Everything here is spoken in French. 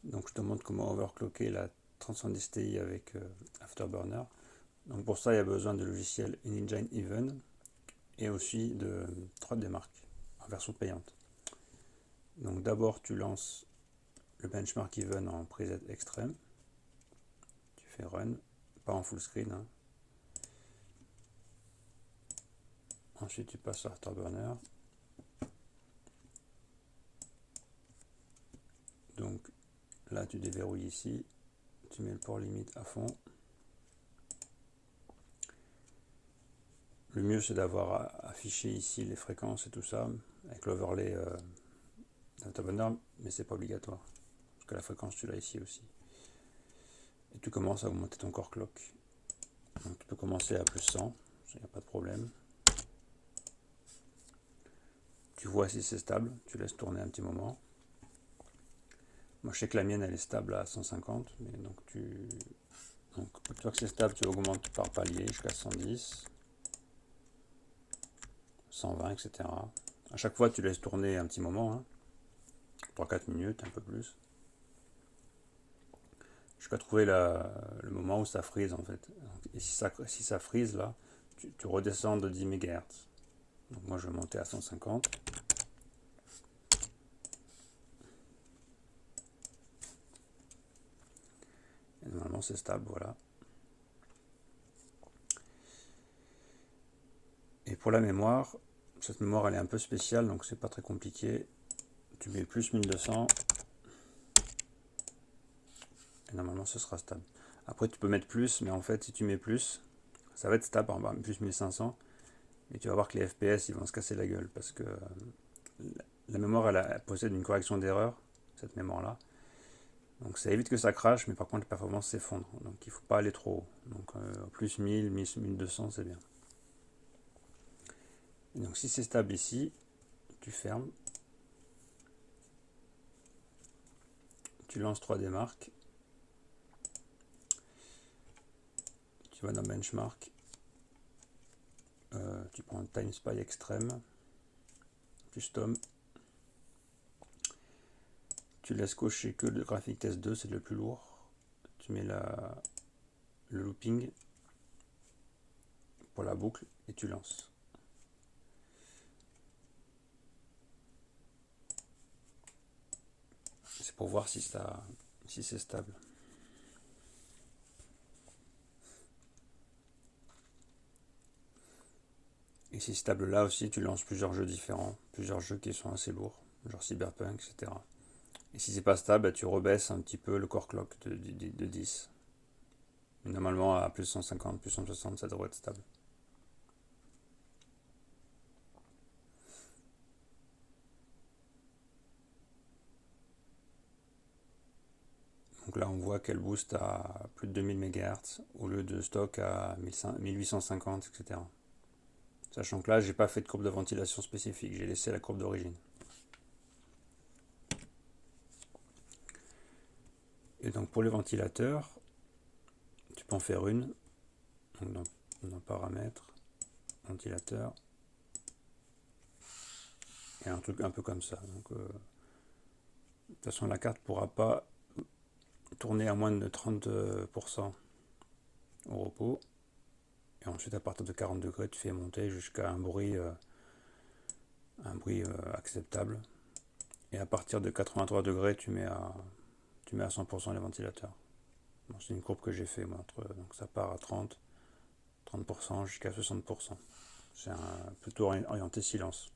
Donc je te montre comment overclocker la 3010 Ti avec Afterburner. Donc pour ça, il y a besoin de logiciel InEngine Even et aussi de 3D Mark en version payante. Donc d'abord, tu lances le benchmark Even en preset extrême. Tu fais run, pas en full screen, hein. Ensuite, tu passes sur Afterburner. Donc là, tu déverrouilles ici. Tu mets le port limite à fond. Le mieux, c'est d'avoir affiché ici les fréquences et tout ça, avec l'overlay d'Afterburner, mais c'est pas obligatoire. Parce que la fréquence, tu l'as ici aussi. Et tu commences à augmenter ton core clock. Donc tu peux commencer à plus 100, il n'y a pas de problème. Tu vois si c'est stable, tu laisses tourner un petit moment. Moi je sais que la mienne elle est stable à 150, mais donc tu vois que c'est stable, tu augmentes par palier jusqu'à 110, 120, etc. À chaque fois tu laisses tourner un petit moment, hein, 3-4 minutes, un peu plus. Jusqu'à trouver le moment où ça freeze en fait. Et si ça freeze là, tu redescends de 10 MHz. Donc moi je vais monter à 150. Et normalement c'est stable, voilà. Et pour la mémoire, cette mémoire elle est un peu spéciale, donc c'est pas très compliqué. Tu mets plus 1200 et normalement ce sera stable. Après tu peux mettre plus, mais en fait si tu mets plus, ça va être stable, par exemple plus 1500, et tu vas voir que les FPS ils vont se casser la gueule parce que la mémoire elle possède une correction d'erreur, cette mémoire là. Donc ça évite que ça crache, mais par contre les performances s'effondrent. Donc il ne faut pas aller trop haut. Donc plus 1000, 1200 c'est bien. Et donc si c'est stable ici, tu fermes. Tu lances 3D Mark. Tu vas dans Benchmark. Tu prends Time Spy Extreme. Custom. Tu laisses cocher que le Graphic Test 2, c'est le plus lourd. Tu mets le looping pour la boucle et tu lances. C'est pour voir si c'est stable. Et si c'est stable là aussi, tu lances plusieurs jeux différents, plusieurs jeux qui sont assez lourds, genre Cyberpunk, etc. Et si c'est pas stable, tu rebaisses un petit peu le core clock de 10. Mais normalement, à plus 150, plus 160, ça devrait être stable. Donc là, on voit qu'elle booste à plus de 2000 MHz au lieu de stock à 1850, etc. Sachant que là, j'ai pas fait de courbe de ventilation spécifique, j'ai laissé la courbe d'origine. Et donc pour les ventilateurs, tu peux en faire une. Donc dans paramètres, ventilateur, et un truc un peu comme ça. Donc, de toute façon, la carte ne pourra pas tourner à moins de 30% au repos. Et ensuite, à partir de 40 degrés, tu fais monter jusqu'à un bruit acceptable. Et à partir de 83 degrés, tu mets à 100% les ventilateurs. Bon, c'est une courbe que j'ai fait, moi, donc ça part à 30% jusqu'à 60%. C'est plutôt orienté silence.